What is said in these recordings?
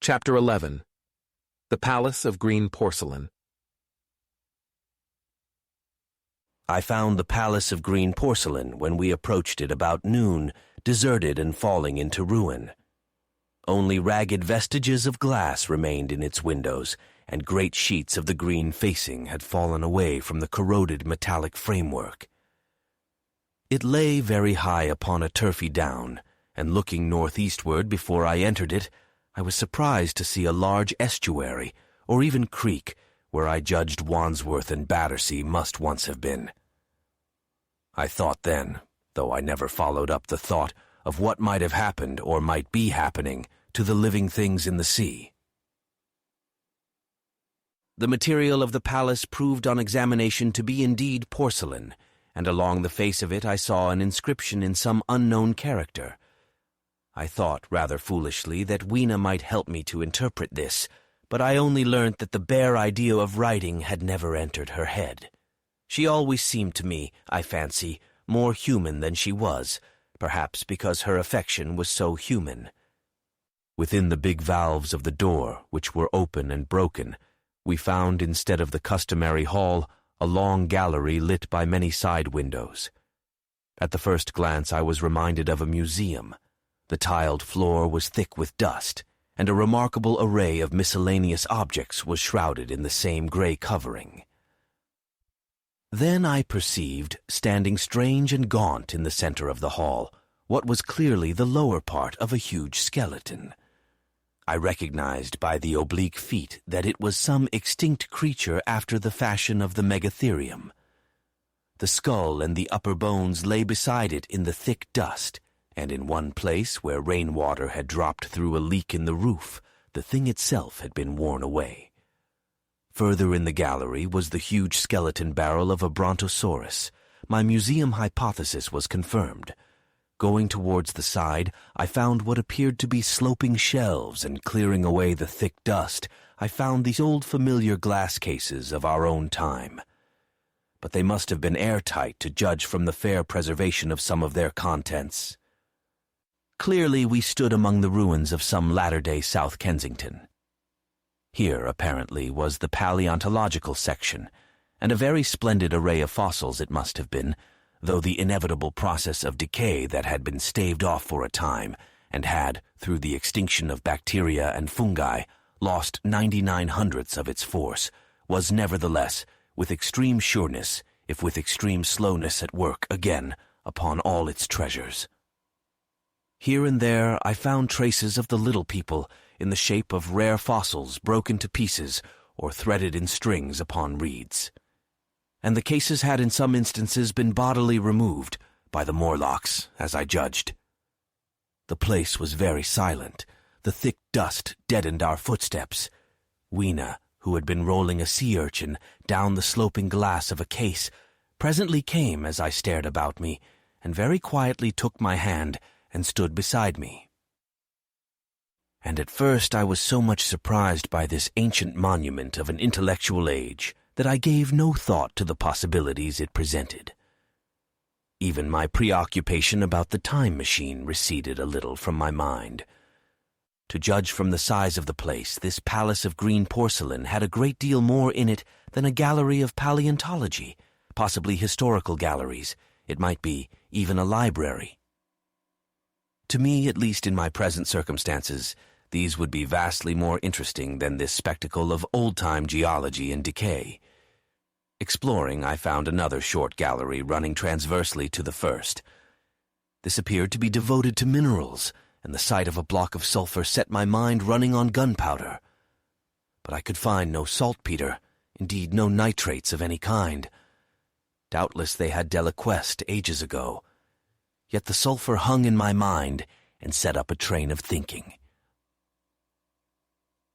Chapter 11. The Palace of Green Porcelain. I found the Palace of Green Porcelain when we approached it about noon, deserted and falling into ruin. Only ragged vestiges of glass remained in its windows, and great sheets of the green facing had fallen away from the corroded metallic framework. It lay very high upon a turfy down, and looking northeastward before I entered it, I was surprised to see a large estuary, or even creek, where I judged Wandsworth and Battersea must once have been. I thought then, though I never followed up the thought, of what might have happened or might be happening to the living things in the sea. The material of the palace proved on examination to be indeed porcelain, and along the face of it I saw an inscription in some unknown character. I thought, rather foolishly, that Weena might help me to interpret this, but I only learnt that the bare idea of writing had never entered her head. She always seemed to me, I fancy, more human than she was, perhaps because her affection was so human. Within the big valves of the door, which were open and broken, we found, instead of the customary hall, a long gallery lit by many side windows. At the first glance I was reminded of a museum. The tiled floor was thick with dust, and a remarkable array of miscellaneous objects was shrouded in the same gray covering. Then I perceived, standing strange and gaunt in the center of the hall, what was clearly the lower part of a huge skeleton. I recognized by the oblique feet that it was some extinct creature after the fashion of the megatherium. The skull and the upper bones lay beside it in the thick dust, and in one place where rainwater had dropped through a leak in the roof, the thing itself had been worn away. Further in the gallery was the huge skeleton barrel of a brontosaurus. My museum hypothesis was confirmed. Going towards the side, I found what appeared to be sloping shelves, and clearing away the thick dust, I found these old familiar glass cases of our own time. But they must have been airtight to judge from the fair preservation of some of their contents. Clearly we stood among the ruins of some latter-day South Kensington. Here, apparently, was the paleontological section, and a very splendid array of fossils it must have been, though the inevitable process of decay that had been staved off for a time, and had, through the extinction of bacteria and fungi, lost 99/100ths of its force, was nevertheless, with extreme sureness, if with extreme slowness at work again, upon all its treasures. Here and there I found traces of the little people in the shape of rare fossils broken to pieces or threaded in strings upon reeds. And the cases had in some instances been bodily removed, by the Morlocks, as I judged. The place was very silent. The thick dust deadened our footsteps. Weena, who had been rolling a sea urchin down the sloping glass of a case, presently came as I stared about me, and very quietly took my hand and stood beside me. And at first I was so much surprised by this ancient monument of an intellectual age that I gave no thought to the possibilities it presented. Even my preoccupation about the time machine receded a little from my mind. To judge from the size of the place, this palace of green porcelain had a great deal more in it than a gallery of paleontology, possibly historical galleries, it might be even a library. To me, at least in my present circumstances, these would be vastly more interesting than this spectacle of old-time geology in decay. Exploring, I found another short gallery running transversely to the first. This appeared to be devoted to minerals, and the sight of a block of sulfur set my mind running on gunpowder. But I could find no saltpeter, indeed no nitrates of any kind. Doubtless they had deliquesced ages ago. Yet the sulfur hung in my mind and set up a train of thinking.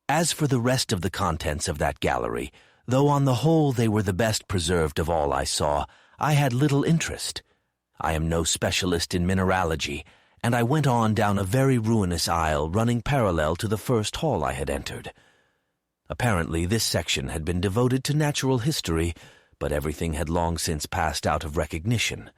As for the rest of the contents of that gallery, though on the whole they were the best preserved of all I saw, I had little interest. I am no specialist in mineralogy, and I went on down a very ruinous aisle running parallel to the first hall I had entered. Apparently this section had been devoted to natural history, but everything had long since passed out of recognition.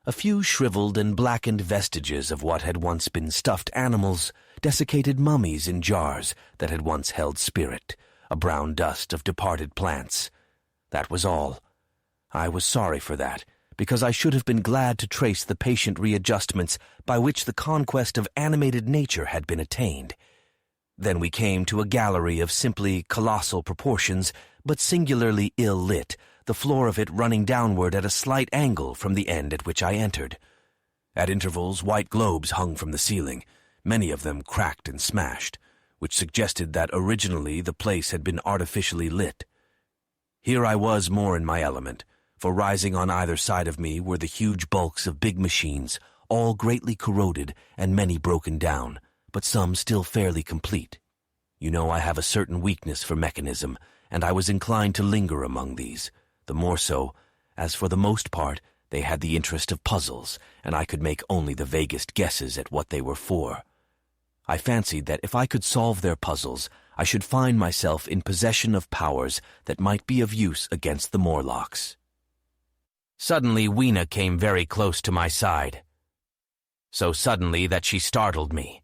A few shriveled and blackened vestiges of what had once been stuffed animals desiccated mummies in jars that had once held spirit, a brown dust of departed plants. That was all. I was sorry for that, because I should have been glad to trace the patient readjustments by which the conquest of animated nature had been attained. Then we came to a gallery of simply colossal proportions, but singularly ill-lit, the floor of it running downward at a slight angle from the end at which I entered. At intervals, white globes hung from the ceiling, many of them cracked and smashed, which suggested that originally the place had been artificially lit. Here I was more in my element, for rising on either side of me were the huge bulks of big machines, all greatly corroded and many broken down, but some still fairly complete. You know I have a certain weakness for mechanism, and I was inclined to linger among these, the more so, as for the most part they had the interest of puzzles, and I could make only the vaguest guesses at what they were for. I fancied that if I could solve their puzzles, I should find myself in possession of powers that might be of use against the Morlocks. Suddenly Weena came very close to my side. So suddenly that she startled me.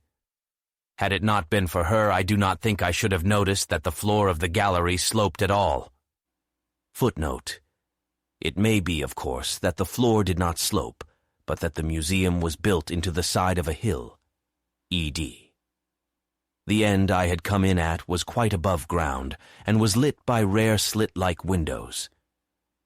Had it not been for her, I do not think I should have noticed that the floor of the gallery sloped at all. Footnote: it may be, of course, that the floor did not slope, but that the museum was built into the side of a hill. E.D. The end I had come in at was quite above ground, and was lit by rare slit-like windows.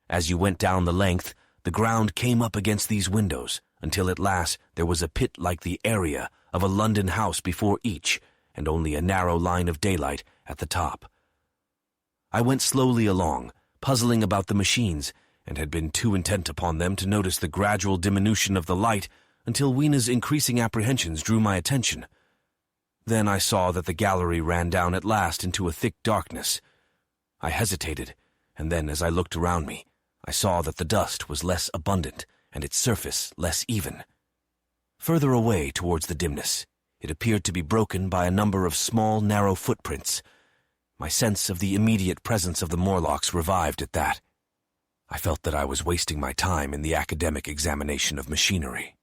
As you went down the length, the ground came up against these windows, until at last there was a pit like the area of a London house before each, and only a narrow line of daylight at the top. I went slowly along, puzzling about the machines, and had been too intent upon them to notice the gradual diminution of the light until Weena's increasing apprehensions drew my attention. Then I saw that the gallery ran down at last into a thick darkness. I hesitated, and then as I looked around me, I saw that the dust was less abundant and its surface less even. Further away towards the dimness, it appeared to be broken by a number of small, narrow footprints. My sense of the immediate presence of the Morlocks revived at that. I felt that I was wasting my time in the academic examination of machinery.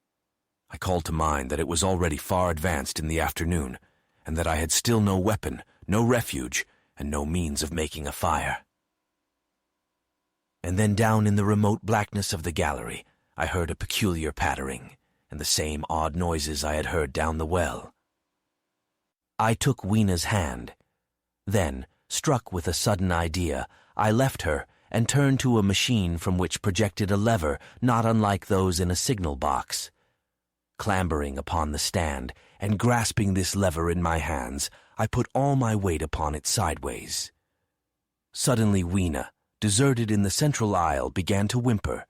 I called to mind that it was already far advanced in the afternoon, and that I had still no weapon, no refuge, and no means of making a fire. And then down in the remote blackness of the gallery, I heard a peculiar pattering, and the same odd noises I had heard down the well. I took Weena's hand. Then, struck with a sudden idea, I left her and turned to a machine from which projected a lever not unlike those in a signal box. Clambering upon the stand and grasping this lever in my hands, I put all my weight upon it sideways. Suddenly Weena, deserted in the central aisle, began to whimper.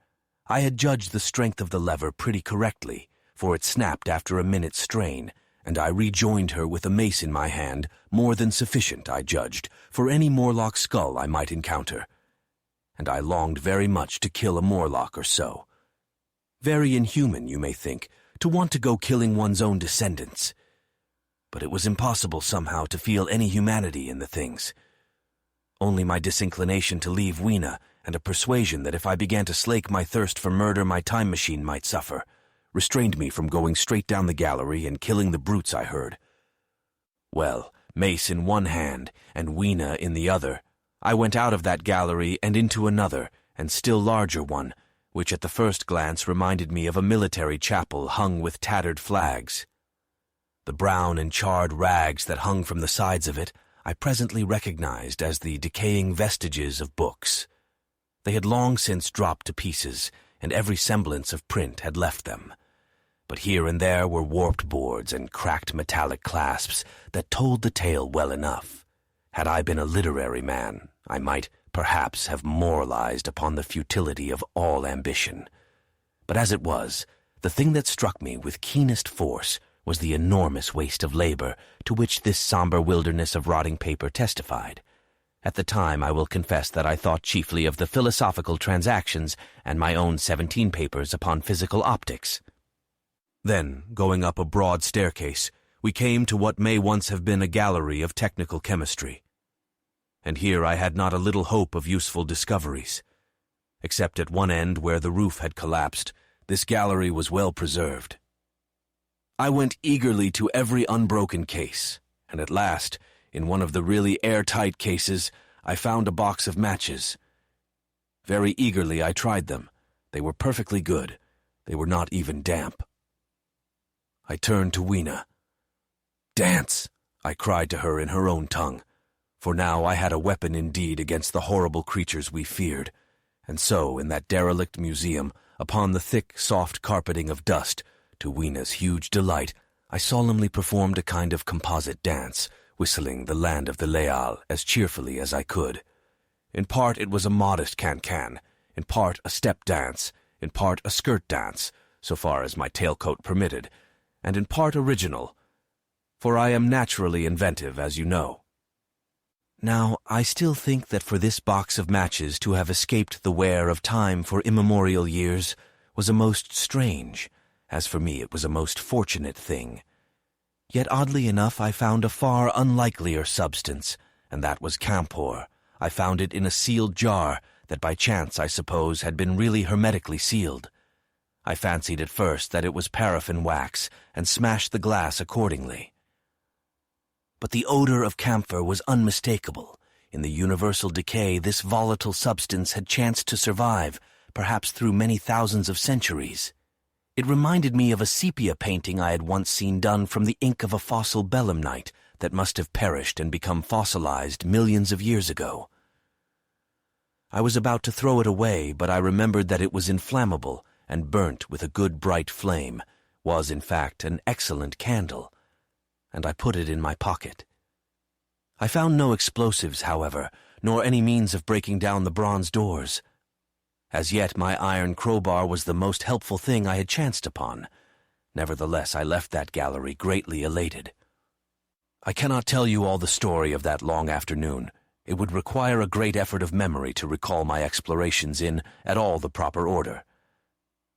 I had judged the strength of the lever pretty correctly, for it snapped after a minute's strain, and I rejoined her with a mace in my hand, more than sufficient, I judged, for any Morlock skull I might encounter. And I longed very much to kill a Morlock or so. Very inhuman, you may think, to want to go killing one's own descendants. But it was impossible somehow to feel any humanity in the things. Only my disinclination to leave Weena, and a persuasion that if I began to slake my thirst for murder my time machine might suffer, restrained me from going straight down the gallery and killing the brutes I heard. Well, mace in one hand and Weena in the other, I went out of that gallery and into another, and still larger one, which at the first glance reminded me of a military chapel hung with tattered flags. The brown and charred rags that hung from the sides of it I presently recognized as the decaying vestiges of books. They had long since dropped to pieces, and every semblance of print had left them. But here and there were warped boards and cracked metallic clasps that told the tale well enough. Had I been a literary man, I might perhaps have moralized upon the futility of all ambition. But as it was, the thing that struck me with keenest force was the enormous waste of labor to which this somber wilderness of rotting paper testified. At the time, I will confess that I thought chiefly of the Philosophical Transactions and my own 17 papers upon physical optics. Then, going up a broad staircase, we came to what may once have been a gallery of technical chemistry. And here I had not a little hope of useful discoveries. Except at one end where the roof had collapsed, this gallery was well preserved. I went eagerly to every unbroken case, and at last, in one of the really airtight cases, I found a box of matches. Very eagerly I tried them. They were perfectly good. They were not even damp. I turned to Weena. "Dance," I cried to her in her own tongue, for now I had a weapon indeed against the horrible creatures we feared. And so, in that derelict museum, upon the thick, soft carpeting of dust, to Weena's huge delight, I solemnly performed a kind of composite dance, whistling the Land of the Leal as cheerfully as I could. In part it was a modest can-can, in part a step dance, in part a skirt dance, so far as my tailcoat permitted, and in part original, for I am naturally inventive, as you know. Now, I still think that for this box of matches to have escaped the wear of time for immemorial years was a most strange, as for me it was a most fortunate thing. Yet oddly enough I found a far unlikelier substance, and that was camphor. I found it in a sealed jar that by chance, I suppose, had been really hermetically sealed. I fancied at first that it was paraffin wax, and smashed the glass accordingly. But the odor of camphor was unmistakable. In the universal decay, this volatile substance had chanced to survive, perhaps through many thousands of centuries. It reminded me of a sepia painting I had once seen done from the ink of a fossil belemnite that must have perished and become fossilized millions of years ago. I was about to throw it away, but I remembered that it was inflammable and burnt with a good bright flame, was in fact an excellent candle, and I put it in my pocket. I found no explosives, however, nor any means of breaking down the bronze doors. As yet my iron crowbar was the most helpful thing I had chanced upon. Nevertheless, I left that gallery greatly elated. I cannot tell you all the story of that long afternoon. It would require a great effort of memory to recall my explorations in at all the proper order.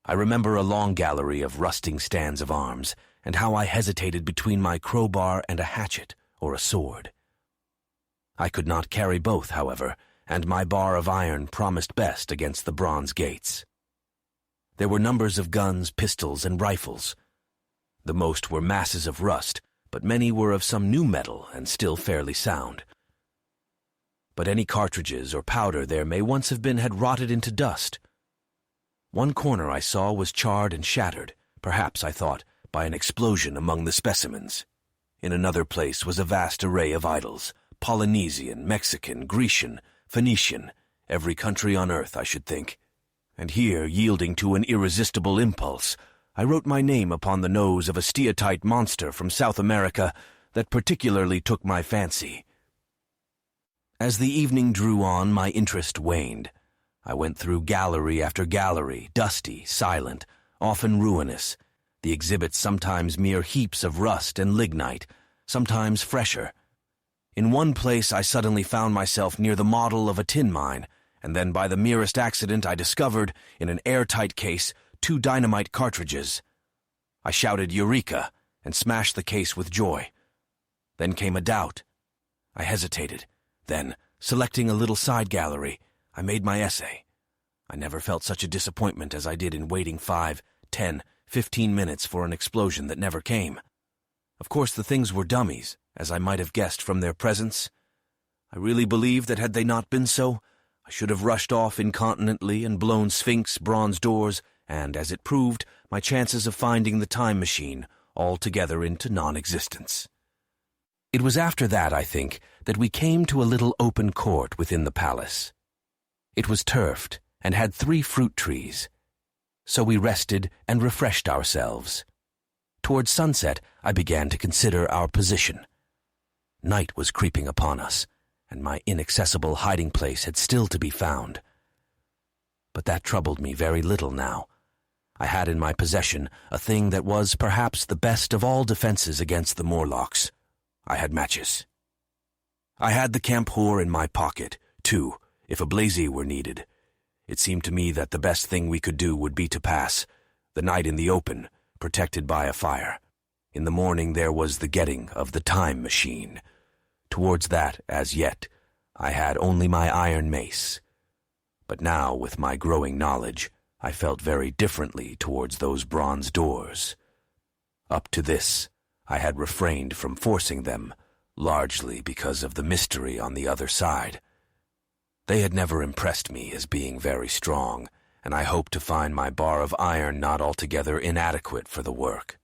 I remember a long gallery of rusting stands of arms, and how I hesitated between my crowbar and a hatchet or a sword. I could not carry both, however, and my bar of iron promised best against the bronze gates. There were numbers of guns, pistols, and rifles. The most were masses of rust, but many were of some new metal and still fairly sound. But any cartridges or powder there may once have been had rotted into dust. One corner I saw was charred and shattered, perhaps, I thought, by an explosion among the specimens. In another place was a vast array of idols, Polynesian, Mexican, Grecian, Phoenician, every country on earth, I should think. And here, yielding to an irresistible impulse, I wrote my name upon the nose of a steatite monster from South America that particularly took my fancy. As the evening drew on, my interest waned. I went through gallery after gallery, dusty, silent, often ruinous, the exhibits sometimes mere heaps of rust and lignite, sometimes fresher. In one place I suddenly found myself near the model of a tin mine, and then by the merest accident I discovered, in an airtight case, 2 dynamite cartridges. I shouted "Eureka!" and smashed the case with joy. Then came a doubt. I hesitated. Then, selecting a little side gallery, I made my essay. I never felt such a disappointment as I did in waiting 5, 10, 15 minutes for an explosion that never came. Of course the things were dummies, as I might have guessed from their presence. I really believe that had they not been so, I should have rushed off incontinently and blown Sphinx bronze doors, and, as it proved, my chances of finding the time machine altogether into non-existence. It was after that, I think, that we came to a little open court within the palace. It was turfed and had 3 fruit trees. So we rested and refreshed ourselves. Toward sunset, I began to consider our position. Night was creeping upon us, and my inaccessible hiding place had still to be found. But that troubled me very little now. I had in my possession a thing that was perhaps the best of all defenses against the Morlocks. I had matches. I had the camphor in my pocket, too, if a blazie were needed. It seemed to me that the best thing we could do would be to pass the night in the open, protected by a fire. In the morning there was the getting of the time machine. Towards that, as yet, I had only my iron mace. But now, with my growing knowledge, I felt very differently towards those bronze doors. Up to this, I had refrained from forcing them, largely because of the mystery on the other side. They had never impressed me as being very strong, and I hoped to find my bar of iron not altogether inadequate for the work.